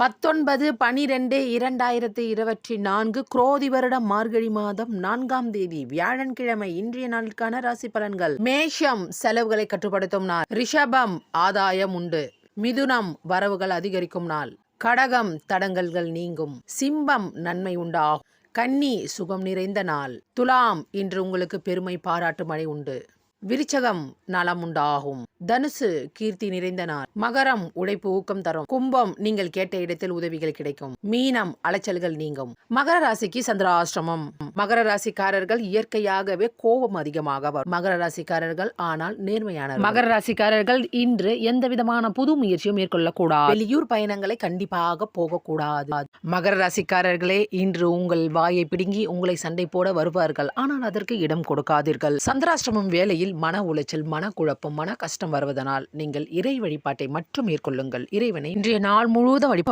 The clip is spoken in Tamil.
19/12/2024 குரோதி வருடம் மார்கழி மாதம் 4ஆம் தேதி வியாழன்கிழமை. இன்றைய நாளுக்கான ராசி பலன்கள். மேஷம் செலவுகளை கட்டுப்படுத்தும் நாள். ரிஷபம் ஆதாயம் உண்டு. மிதுனம் வரவுகள் அதிகரிக்கும் நாள். கடகம் தடங்கல்கள் நீங்கும். சிம்பம் நன்மை உண்டாகும். கன்னி சுகம் நிறைந்த நாள். துலாம் இன்று உங்களுக்கு பெருமை பாராட்டு மழை உண்டு. விருச்சகம் நலம் உண்டாகும். தனுசு கீர்த்தி நிறைந்த நாள். மகரம் உழைப்பு ஊக்கம் தரும். கும்பம் நீங்கள் கேட்ட இடத்தில் உதவிகள் கிடைக்கும். மீனம் அலைச்சல்கள் நீங்கும். மகர ராசிக்கு சந்திராஷ்டமம். மகர ராசிக்காரர்கள் இயற்கையாகவே கோபம் அதிகமாக வரும். மகர ராசிக்காரர்கள் ஆனால் நேர்மையான. மகர ராசிக்காரர்கள் இன்று எந்த விதமான புது முயற்சியும் மேற்கொள்ளக்கூடாது. வெளியூர் பயணங்களை கண்டிப்பாக போகக்கூடாது. மகர ராசிக்காரர்களே, இன்று உங்கள் வாயை பிடுங்கி உங்களை சண்டை போட வருவார்கள். ஆனால் அதற்கு இடம் கொடுக்காதீர்கள். சந்திராஷ்டமம் வேளையில் மன உளைச்சல், மனக்குழப்பம், மன கஷ்டம் வருவதனால் நீங்கள் இறை வழிபாட்டை மட்டும் மேற்கொள்ளுங்கள். இறைவனை இன்றைய நாள் முழுவதும் வழிபாடு